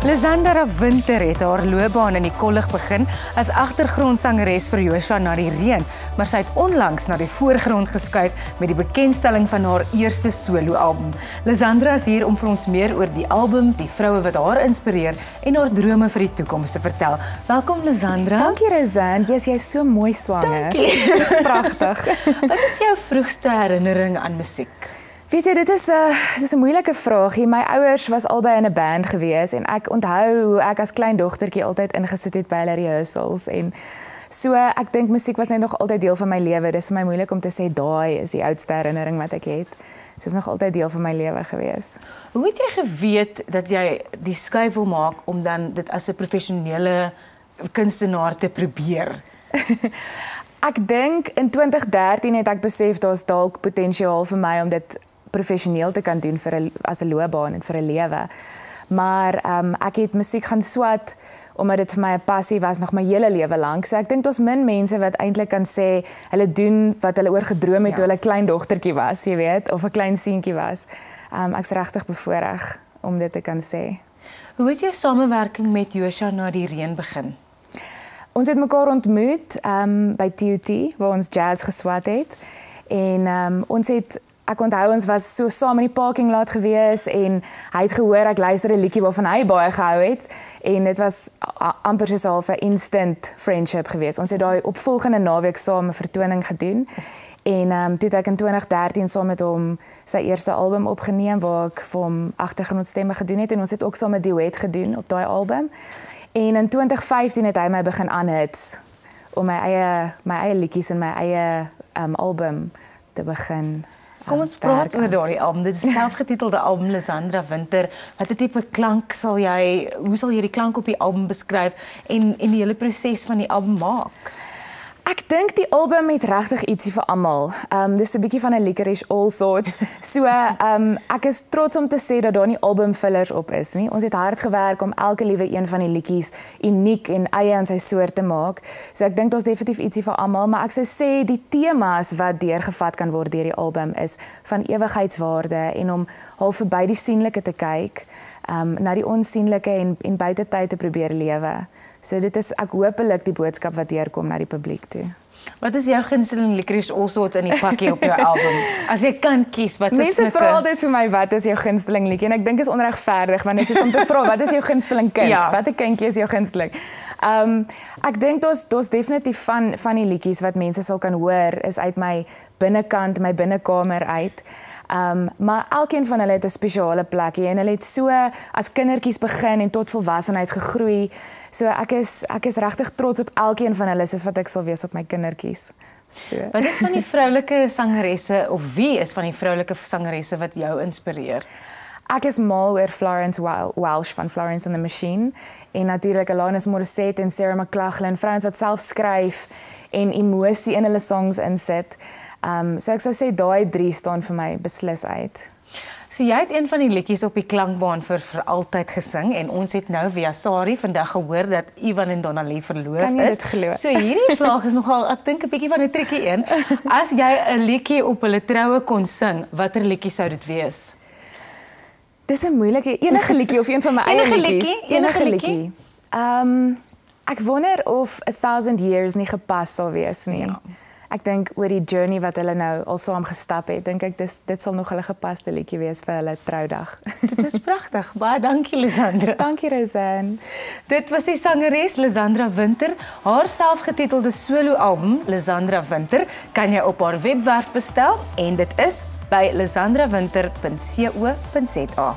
Lisandra Winter het haar loopbaan in die kollig begin as agtergrondsangeres vir Joshua na die reën, maar sy het onlangs na die voorgrond geskuif met die bekendstelling van haar eerste solo-album. Lisandra is hier om vir ons meer oor die album, die vroue wat haar inspireer en haar drome vir die toekoms te vertel. Welkom Lisandra. Dankie Rosanne, jy is so mooi swanger. Dankie. Dit is pragtig. Wat is jou vroegste herinnering aan musiek? Weet jy, dit is 'n moeilike vraag. My ouers was albei in 'n band gewees en ek onthou hoe ek as klein dogtertjie altyd ingesit het by hulle rehearsals en so ek dink musiek was net nog altyd deel van my lewe. Dis vir my moeilik om te sê daai is die oudste herinnering wat ek het. Dit is nog altyd deel van my lewe gewees. Hoe het jy geweet dat jy die skuif wil maak om dan dit as 'n professionele kunstenaar te probeer? Ek dink in 2013 het ek besef daar's dalk potensiaal vir my om dit professioneel te kan doen as 'n loopbaan en vir 'n lewe. Maar ek het musiek gaan swat omdat dit vir my 'n passie was nog my hele lewe lank. So ek dink daar's min mense wat eintlik kan sê hulle doen wat hulle oor gedroom het toe hulle klein dogtertjie was, jy weet, of 'n klein seentjie was. Ek's regtig bevoorreg om dit te kan sê. Hoe het jou samewerking met Joshua na die reën begin? Ons het mekaar ontmoet by TUT waar ons jazz geswat het en ek onthou ons was so saam in die parking lot gewees en hy het gehoor ek luister 'n liedjie waarvan hy baie gehou het en dit was amper soos 'n half instant friendship gewees. Ons het daai opvolgende naweek saam 'n vertoning gedoen en toe het ek in 2013 saam met hom sy eerste album opgeneem waar ek vir hom agtergrondstemme gedoen het en ons het ook saam 'n duet gedoen op daai album. En in 2015 het hy my begin aanhits om my eie liedjies en my eie album te begin. Kom ons praat oor daardie album. Dit is 'n selfgetitelde album, Lisandra Winter. Watter tipe klank hoe sal jy die klank op die album beskryf en die hele proses van die album maak? Ek dink die album het regtig ietsie vir almal. Dis 'n bietjie van 'n licorice all sorts. So ek is trots om te sê dat daar nie album fillers op is nie. Ons het hard gewerk om elke liewe een van die liedjies uniek en eie aan sy soort te maak. So ek dink daar's definitief ietsie vir almal, maar ek sou sê die temas wat deurgevat kan word deur die album is van ewigheidswaarde en om half verby die sienlike te kyk, na die onsienlike en buite tyd te probeer lewe. So dit is ek hopelik die boodskap wat deurkom na die publiek toe. Wat is jou gunsteling licorice all sort in die pakkie op jou album? As jy kan kies, wat is Mense vra altyd vir my wat is jou gunsteling liedjie en ek dink is onregverdig want dit is om te vra wat is jou gunsteling kind? Ja. Watter kindjie is jou gunsteling? Ek dink daar's definitief van die liedjies wat mense sal kan hoor is uit my binnekant, my binnekamer uit. Maar elkeen van hulle het 'n spesiale plekkie en hulle het so as kindertjies begin en tot volwassenheid gegroei. So ek is regtig trots op elkeen van hulle soos wat ek sal wees op my kindertjies. So. Wat is van die vroulike sangeresse of wie is van die vroulike sangeresse wat jou inspireer? Ek is mal oor Florence Welch van Florence and the Machine en natuurlik Alanis Morissette en Sarah McLachlan, vrouens wat self skryf en emosie in hulle songs insit. So ek sou sê daai 3 staan vir my beslis uit. So jy het een van die liedjies op die klankbaan vir altyd gesing en ons het nou via Sari vandag gehoor dat Ivan en Donnelly verloof is. Kan jy dit glo? So hierdie vraag is nogal, ek dink 'n bietjie van 'n triekie een. As jy 'n liedjie op hulle troue kon sing, watter liedjie sou dit wees? Dis 'n moeilike enige liedjie of een van my eie liedjies. Enige liedjie. Ek wonder of 1000 Years nie gepas sal wees nie. Ja. Ek dink oor die journey wat hulle nou al saam gestap het, dink ek dit sal nog 'n gepaste liedjie wees vir hulle troudag. Dit is pragtig. Baie dankie Lisandra. Dankie Rosanne. Dit was die sangeres Lisandra Winter. Haar selfgetitelde solo-album Lisandra Winter kan jy op haar webwerf bestel en dit is by lisandrawinter.co.za.